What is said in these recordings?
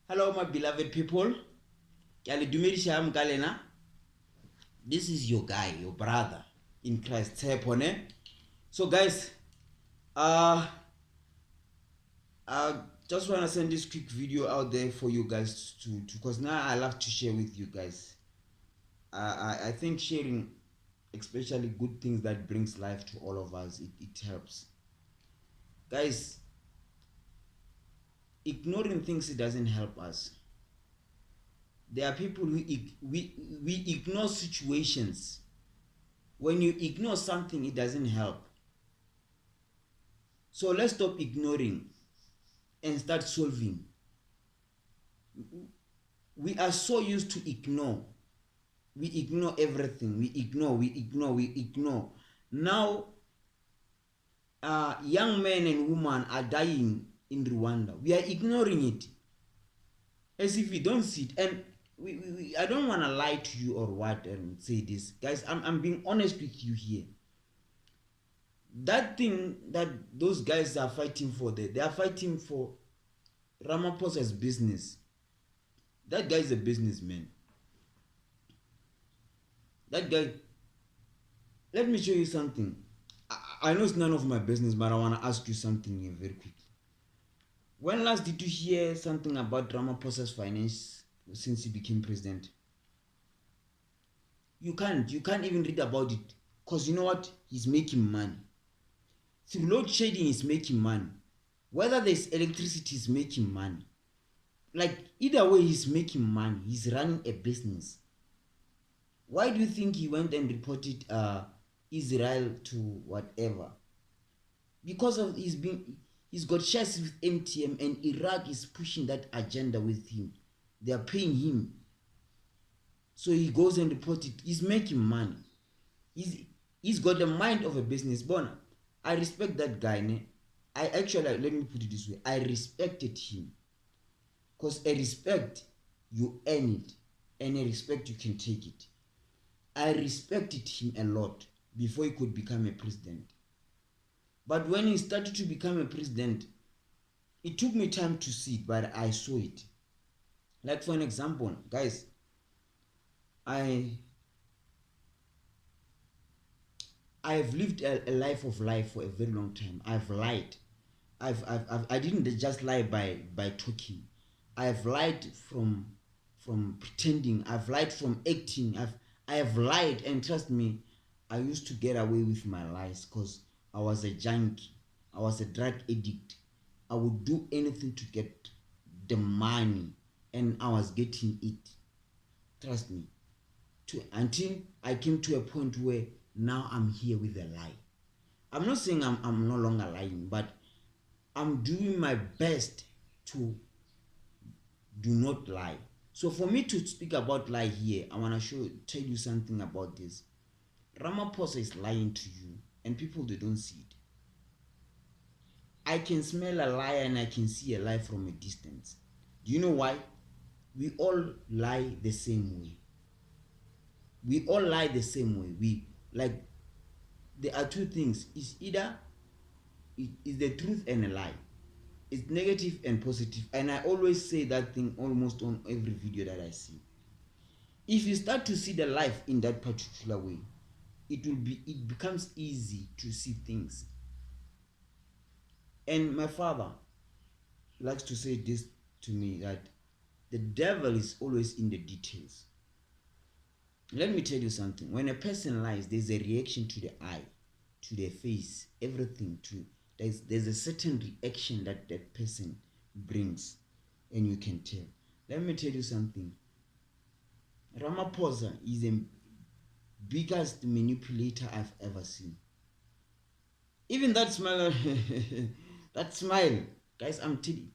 Hello, my beloved people. This is your guy, your brother in Christ. So, guys, uh, I just want to send this quick video out there for you guys to because now I love to share with you guys. I think sharing, especially good things that brings life to all of us, it helps. Guys, ignoring things, it doesn't help us. There are people who we ignore situations. When you ignore something, it doesn't help. So let's stop ignoring and start solving. We are so used to ignore. We ignore everything. We ignore. Now, young men and women are dying in Rwanda. We are ignoring it as if we don't see it. And I don't want to lie to you or what and say this. Guys, I'm being honest with you here. That thing that those guys are fighting for, they are fighting for Ramaphosa's business. That guy is a businessman. That guy, let me show you something. I know it's none of my business, but I want to ask you something here very quickly. When last did you hear something about Ramaphosa's finance since he became president? You can't even read about it. Because you know what? He's making money. Through load shedding, he's making money. Whether there's electricity, he's making money. Like, either way, he's making money. He's running a business. Why do you think he went and reported Israel to whatever? Because of he's got shares with MTM, and Iraq is pushing that agenda with him. They are paying him. So he goes and reports it. He's making money. He's got the mind of a business owner. I respect that guy. I actually, let me put it this way. I respected him. Because a respect, you earn it. And a respect, you can take it. I respected him a lot before he could become a president. But when he started to become a president, it took me time to see it, but I saw it. Like, for an example, guys, I have lived a life for a very long time. I've lied. I didn't just lie by talking. I've lied from pretending. I've lied from acting. I have lied, and trust me, I used to get away with my lies because I was a junkie. I was a drug addict. I would do anything to get the money, and I was getting it. Trust me. Until I came to a point where now I'm here with a lie. I'm not saying I'm no longer lying, but I'm doing my best to do not lie. So for me to speak about lie here, I want to tell you something about this. Ramaphosa is lying to you, and people, they don't see it. I can smell a lie and I can see a lie from a distance. Do you know why? We all lie the same way. We all lie the same way. There are two things. It's either is the truth and a lie. It's negative and positive. And I always say that thing almost on every video that I see. If you start to see the life in that particular way, it becomes easy to see things. And my father likes to say this to me, that the devil is always in the details. Let me tell you something. When a person lies, there's a reaction to the eye, to the face, everything. There's a certain reaction that person brings, and you can tell. Let me tell you something. Ramaphosa is the biggest manipulator I've ever seen. Even that smile, that smile, guys, I'm telling you.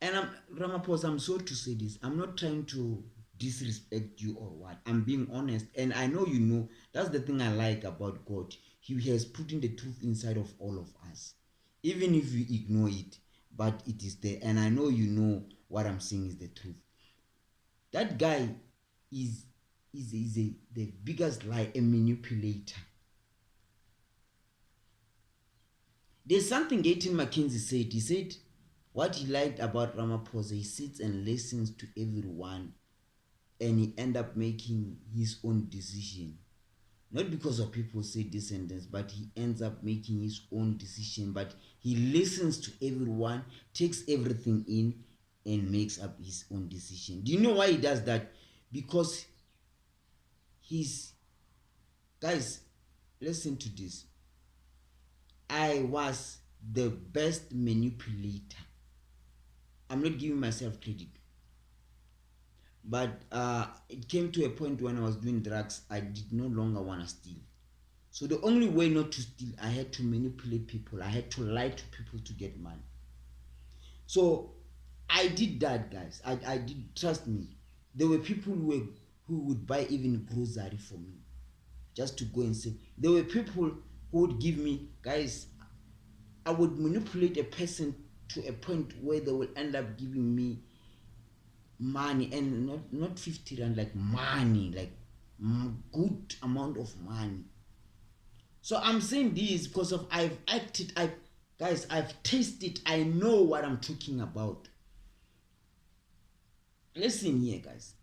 And Ramaphosa, I'm sorry to say this. I'm not trying to disrespect you or what. I'm being honest, and I know you know. That's the thing I like about God. He has put in the truth inside of all of us, even if you ignore it, but it is there. And I know you know what I'm saying is the truth. That guy is the biggest lie, a manipulator. There's something Gaten McKenzie said. He said, What he liked about Ramaphosa, he sits and listens to everyone, and he end up making his own decision. Not because of people say this and this, but he ends up making his own decision. But he listens to everyone, takes everything in, and makes up his own decision. Do you know why he does that? Because he's, guys, listen to this. I was the best manipulator. I'm not giving myself credit. But it came to a point when I was doing drugs, I did no longer want to steal. So the only way not to steal, I had to manipulate people. I had to lie to people to get money. So I did that, guys. I did, trust me. There were people who would buy even grocery for me just to go and say. There were people who would give me, guys, I would manipulate a person to a point where they will end up giving me money, and not 50 rand, like money, like good amount of money. So I'm saying this because of I've acted, I've tasted, I know what I'm talking about. Listen here, guys,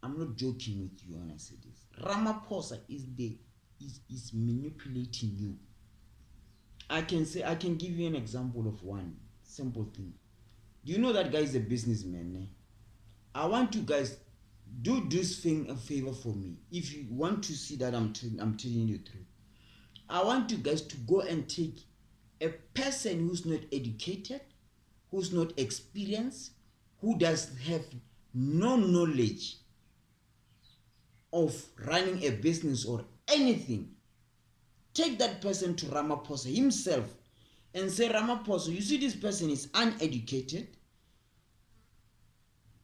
I'm not joking with you when I say this. Ramaphosa is manipulating you. I can give you an example of one simple thing. Do you know that guy is a businessman? Eh? I want you guys do this thing a favor for me. If you want to see that I'm telling you the truth, I want you guys to go and take a person who's not educated, who's not experienced, who does have no knowledge of running a business or anything. Take that person to Ramaphosa himself and say, Ramaphosa, you see this person is uneducated,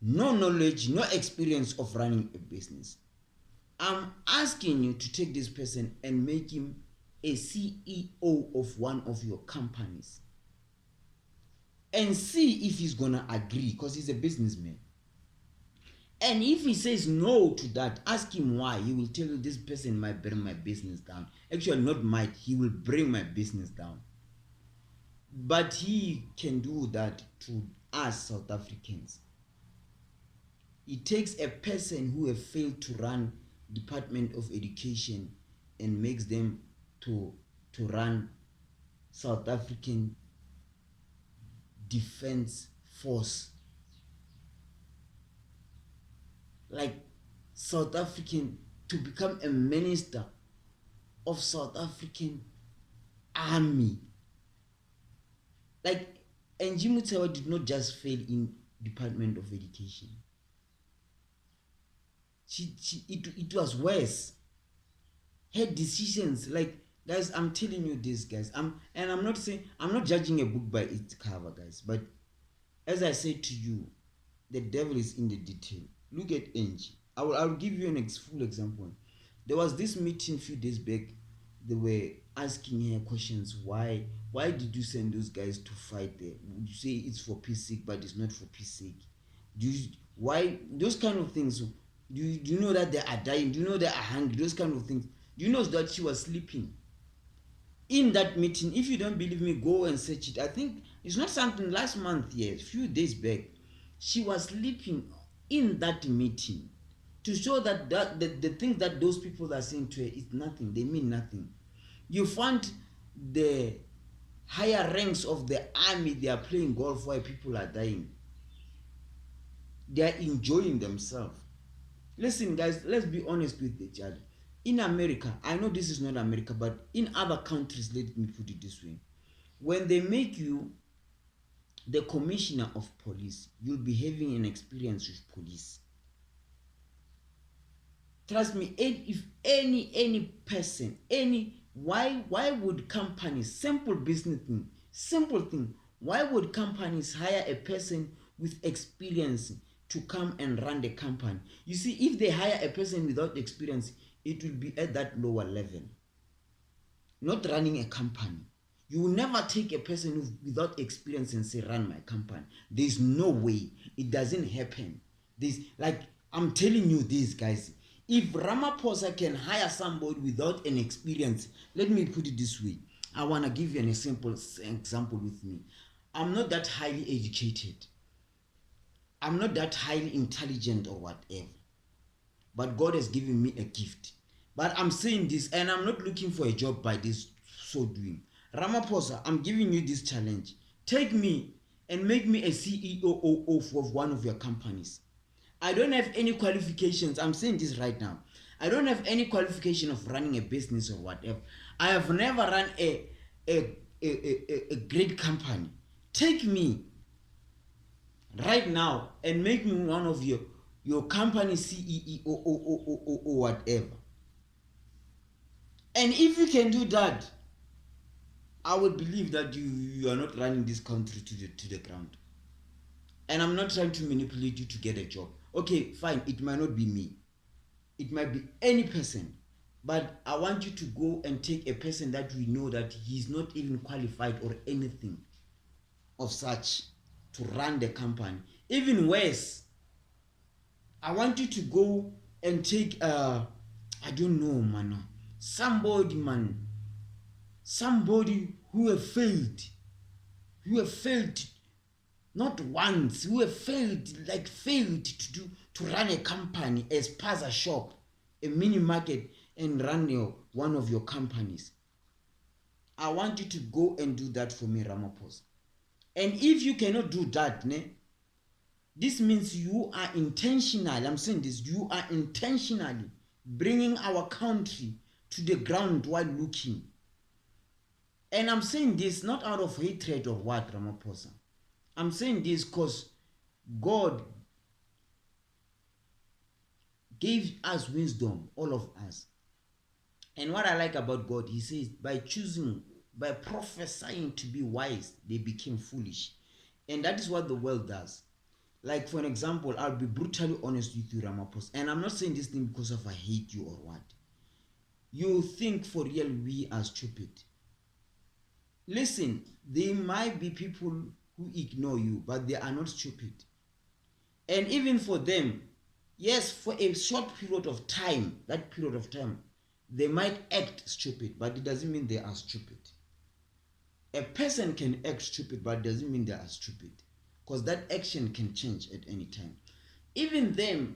no knowledge, no experience of running a business. I'm asking you to take this person and make him a CEO of one of your companies and see if he's gonna agree, because he's a businessman. And if he says no to that, ask him why. He will tell you this person might bring my business down. Actually, not might, he will bring my business down. But he can do that to us South Africans. It takes a person who have failed to run Department of Education and makes them to run South African Defense Force. Like South African, to become a minister of South African Army. Like Angie Motshekga did not just fail in Department of Education. It was worse. Her decisions, like, guys, I'm telling you this, guys. I'm not judging a book by its cover, guys. But as I said to you, the devil is in the detail. Look at Angie. I'll give you an full example. There was this meeting a few days back. They were asking her questions. Why did you send those guys to fight there? Would you say it's for peace sake, but it's not for peace sake? Why those kind of things? Do you know that they are dying? Do you know they are hungry? Those kind of things. Do you know that she was sleeping in that meeting? If you don't believe me, go and search it. I think it's not something last month, a few days back. She was sleeping in that meeting to show that the things that those people are saying to her is nothing. They mean nothing. You find the higher ranks of the army, they are playing golf while people are dying. They are enjoying themselves. Listen, guys, let's be honest with each other. In America, I know this is not America, but in other countries, let me put it this way. When they make you the commissioner of police, you'll be having an experience with police. Trust me, if any person, why would companies, simple thing, why would companies hire a person with experience to come and run the company? You see, if they hire a person without experience, it will be at that lower level, not running a company. You will never take a person without experience and say, run my company. There's no way. It doesn't happen. I'm telling you this, guys. If Ramaphosa can hire somebody without an experience, let me put it this way. I want to give you an example with me. I'm not that highly educated. I'm not that highly intelligent or whatever. But God has given me a gift. But I'm saying this, and I'm not looking for a job by this so doing. Ramaphosa, I'm giving you this challenge. Take me and make me a CEO of one of your companies. I don't have any qualifications. I'm saying this right now. I don't have any qualification of running a business or whatever. I have never run a great company. Take me right now and make me one of your company CEO or whatever. And if you can do that, I would believe that you are not running this country to the ground. And I'm not trying to manipulate you to get a job. Okay, fine, it might not be me. It might be any person. But I want you to go and take a person that we know that he's not even qualified or anything of such to run the company. Even worse, I want you to go and take I don't know, man. Somebody who have failed, not once, who have failed to run a company, a spaza shop, a mini market, and run one of your companies. I want you to go and do that for me, Ramaphosa. And if you cannot do that, this means you are intentionally, I'm saying this, you are intentionally bringing our country to the ground while looking. And I'm saying this not out of hatred or what, Ramaphosa. I'm saying this because God gave us wisdom, all of us. And what I like about God, he says, by prophesying to be wise, they became foolish. And that is what the world does. Like, for an example, I'll be brutally honest with you, Ramaphosa. And I'm not saying this thing because of I hate you or what. You think for real we are stupid. Listen, there might be people who ignore you, but they are not stupid. And even for them, yes, for a short period of time, they might act stupid, but it doesn't mean they are stupid. A person can act stupid, but it doesn't mean they are stupid. Because that action can change at any time. Even them,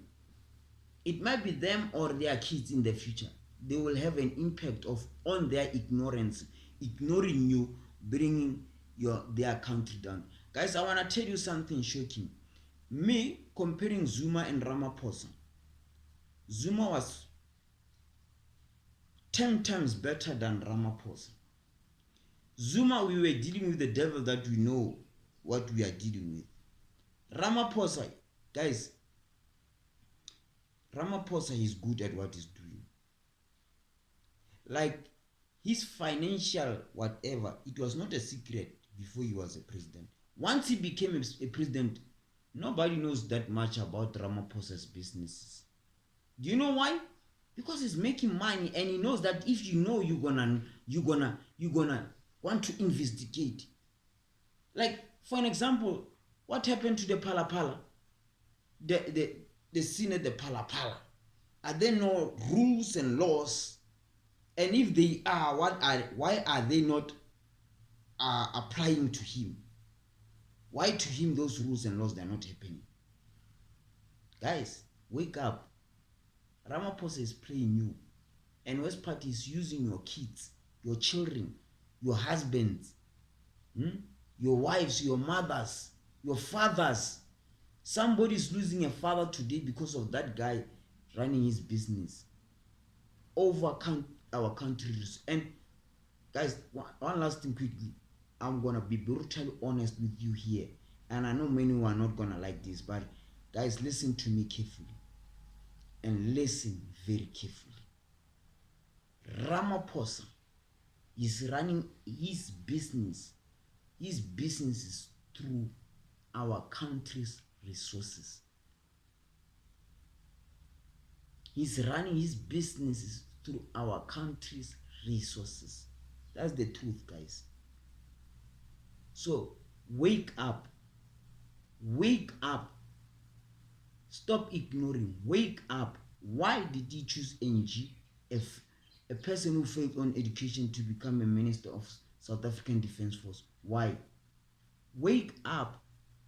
it might be them or their kids in the future. They will have an impact on their ignorance, ignoring you, bringing their country down. Guys, I want to tell you something shocking. Me comparing Zuma and Ramaphosa. Zuma was 10 times better than Ramaphosa. Zuma, we were dealing with the devil that we know what we are dealing with. Ramaphosa, guys, Ramaphosa is good at what he's doing. Like, his financial whatever, it was not a secret before he was a president. Once he became a president, nobody knows that much about Ramaphosa's businesses. Do you know why? Because he's making money, and he knows that if you know you're gonna want to investigate. Like, for an example, what happened to the Palapala? The scene at the Palapala. Are there no rules and laws? And if they are, why are they not applying to him? Why to him those rules and laws, they are not happening? Guys, wake up. Ramaphosa is playing you. And West Party is using your kids, your children, your husbands, your wives, your mothers, your fathers. Somebody is losing a father today because of that guy running his business over our countries. And guys, one last thing quickly. I'm gonna be brutally honest with you here, and I know many who are not gonna like this, but guys, listen to me carefully, and listen very carefully. Ramaphosa is running his business is through our country's resources. He's running his businesses through our country's resources. That's the truth, guys. So wake up. Wake up. Stop ignoring. Wake up. Why did he choose NG, if a person who failed on education, to become a minister of South African Defence Force? Why? Wake up.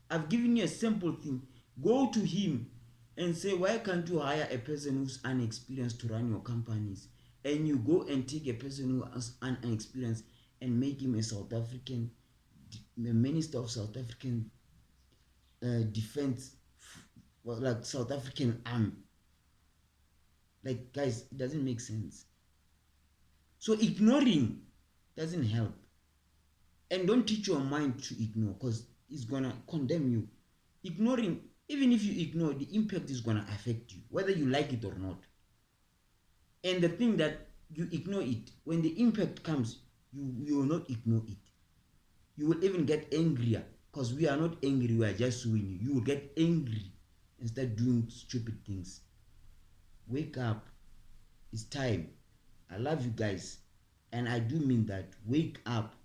I've given you a simple thing. Go to him and say, why can't you hire a person who's unexperienced to run your companies? And you go and take a person who has unexperienced and make him a South African, a minister of South African defense, well, like South African army. Like, guys, it doesn't make sense. So ignoring doesn't help. And don't teach your mind to ignore, because it's gonna condemn you. Ignoring, even if you ignore, the impact is gonna affect you, whether you like it or not. And the thing that you ignore it, when the impact comes, you will not ignore it. You will even get angrier, because we are not angry, we are just suing you. You will get angry and start doing stupid things. Wake up. It's time. I love you guys. And I do mean that. Wake up.